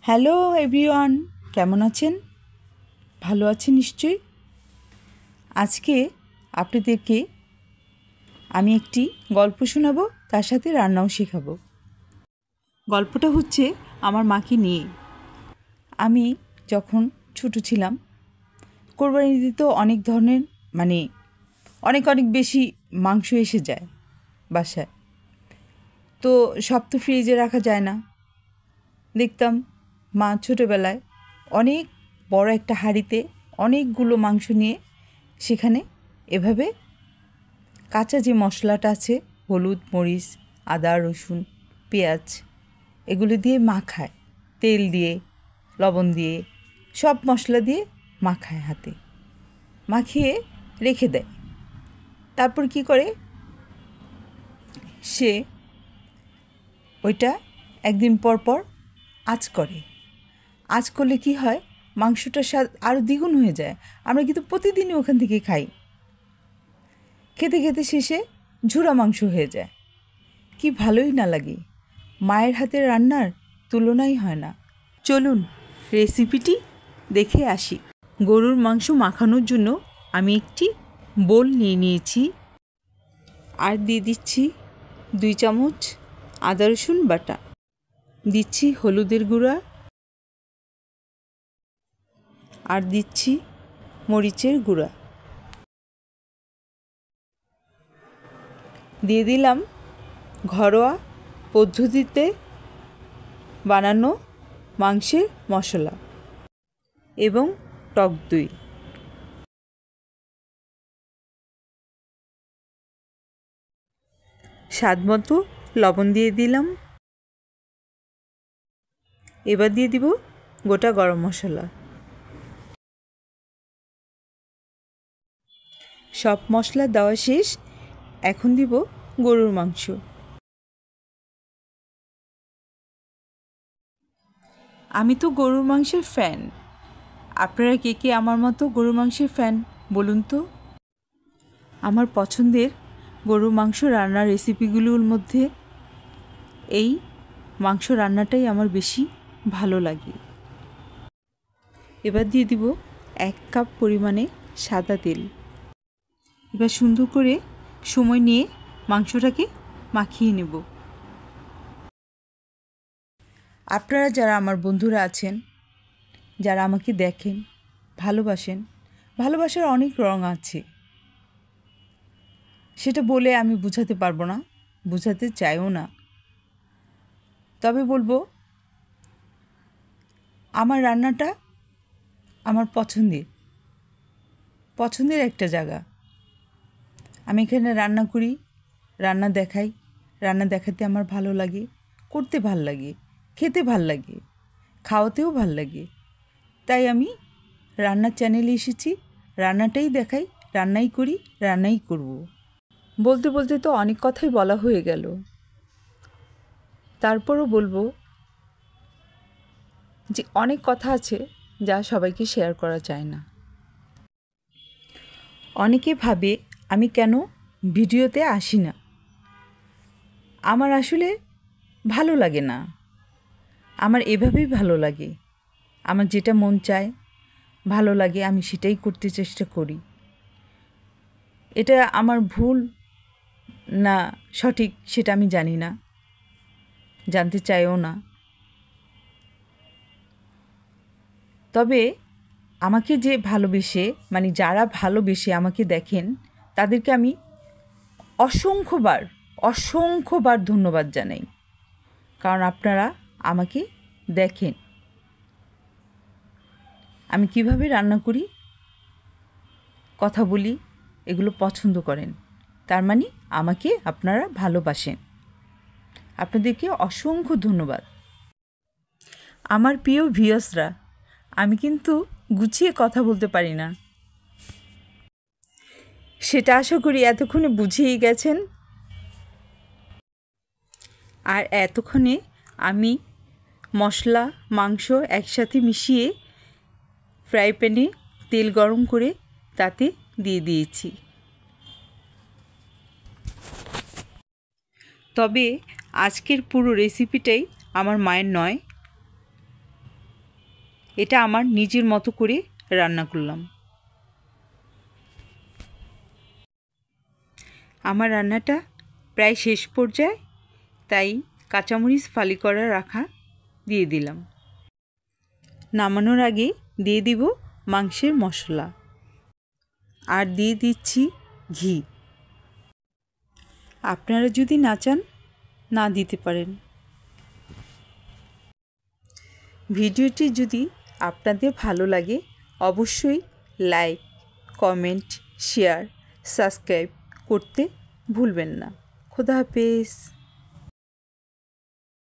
Hello everyone, কেমন আছেন? ভালো আছেন নিশ্চয়ই। আজকে আপনাদেরকে আমি একটি গল্প শোনাবো, তার সাথে রান্নাও শেখাবো। গল্পটা হচ্ছে আমার মাকে নিয়ে। আমি যখন ছোট ছিলাম, কোরবানি ঈদে তো অনেক ধরনের অনেক বেশি মাংস এসে যায় বাসায়। তো সব তো ফ্রিজে রাখা যায় না। দেখতাম মা ছোটোবেলায় অনেক বড় একটা হাঁড়িতে অনেকগুলো মাংস নিয়ে সেখানে এভাবে কাঁচা যে মশলাটা আছে, হলুদ, মরিচ, আদা, রসুন, পেঁয়াজ, এগুলো দিয়ে মাখায়, তেল দিয়ে, লবণ দিয়ে, সব মশলা দিয়ে মাখায়, হাতে মাখিয়ে রেখে দেয়। তারপর কি করে, সে ওইটা একদিন পর পর আঁচ করে। আঁচ করলে কি হয়, মাংসটার স্বাদ আরও দ্বিগুণ হয়ে যায়। আমরা কিন্তু প্রতিদিনই ওখান থেকে খাই। খেতে খেতে শেষে ঝুরা মাংস হয়ে যায়। কি ভালোই না লাগে। মায়ের হাতের রান্নার তুলনাই হয় না। চলুন রেসিপিটি দেখে আসি। গরুর মাংস মাখানোর জন্য আমি একটি বোল নিয়ে নিয়েছি, আর দিয়ে দিচ্ছি 2 চামচ আদা রসুন বাটা, দিচ্ছি হলুদের গুঁড়া, আর দিচ্ছি মরিচের গুঁড়া, দিয়ে দিলাম ঘরোয়া পদ্ধতিতে বানানো মাংসের মশলা এবং টক দই। স্বাদমতো লবণ দিয়ে দিলাম। এবার দিয়ে দিব গোটা গরম মশলা। সব মশলা দেওয়া শেষ। এখন দিব গরুর মাংস। আমি তো গরুর মাংসের ফ্যান। আপনারা কে কে আমার মতো গরুর মাংসের ফ্যান বলুন তো? আমার পছন্দের গরুর মাংস রান্নার রেসিপিগুলোর মধ্যে এই মাংস রান্নাটাই আমার বেশি ভালো লাগে। এবার দিয়ে দিব 1 কাপ পরিমাণে সাদা তেল। এবার সুন্দর করে সময় নিয়ে মাংসটাকে মাখিয়ে নেব। আপনারা যারা আমার বন্ধুরা আছেন, যারা আমাকে দেখেন, ভালোবাসেন, ভালোবাসার অনেক রং আছে, সেটা বলে আমি বোঝাতে পারবো না, বোঝাতে চাইও না। তবে বলবো, আমার রান্নাটা আমার পছন্দের একটা জায়গা। আমি এখানে রান্না করি, রান্না দেখাই, রান্না দেখাতে আমার ভালো লাগে, করতে ভাল লাগে, খেতে ভাল লাগে, খাওয়াতেও ভাল লাগে। তাই আমি রান্নার চ্যানেলে এসেছি, রান্নাটাই দেখাই, রান্নাই করি, রান্নাই করব। বলতে বলতে তো অনেক কথাই বলা হয়ে গেল। তারপরও বলবো যে অনেক কথা আছে যা সবাইকে শেয়ার করা যায় না। অনেকে ভাবে আমি কেন ভিডিওতে আসি না। আমার আসলে ভালো লাগে না। আমার এভাবেই ভালো লাগে। আমার যেটা মন চায়, ভালো লাগে, আমি সেটাই করতে চেষ্টা করি। এটা আমার ভুল না সঠিক সেটা আমি জানি না, জানতে চাইও না। তবে আমাকে যে ভালোবেসে, যারা ভালোবেসে আমাকে দেখেন, তাদেরকে আমি অসংখ্যবার ধন্যবাদ জানাই। কারণ আপনারা আমাকে দেখেন, আমি কিভাবে রান্না করি, কথা বলি, এগুলো পছন্দ করেন। তার মানে আমাকে আপনারা ভালোবাসেন। আপনাদেরকে অসংখ্য ধন্যবাদ। আমার প্রিয় ভিউয়ার্সরা, আমি কিন্তু গুছিয়ে কথা বলতে পারি না, সেটা আশা করি এতক্ষণে বুঝেই গেছেন। আর এতক্ষণে আমি মশলা, মাংস একসাথে মিশিয়ে ফ্রাই প্যানে তেল গরম করে তাতে দিয়ে দিয়েছি। তবে আজকের পুরো রেসিপিটাই আমার মায়ের নয়, এটা আমার নিজের মতো করে রান্না করলাম। আমার রান্নাটা প্রায় শেষ পর্যায়ে, তাই কাঁচামরিচ ফালি করা রাখা দিয়ে দিলাম। নামানোর আগে দিয়ে দিব মাংসের মশলা আর দিয়ে দিচ্ছি ঘি। আপনারা যদি না চান না দিতে পারেন। ভিডিওটি যদি আপনাদের ভালো লাগে অবশ্যই লাইক, কমেন্ট, শেয়ার, সাবস্ক্রাইব করতে ভুলবেন না। খোদা হাফেজ।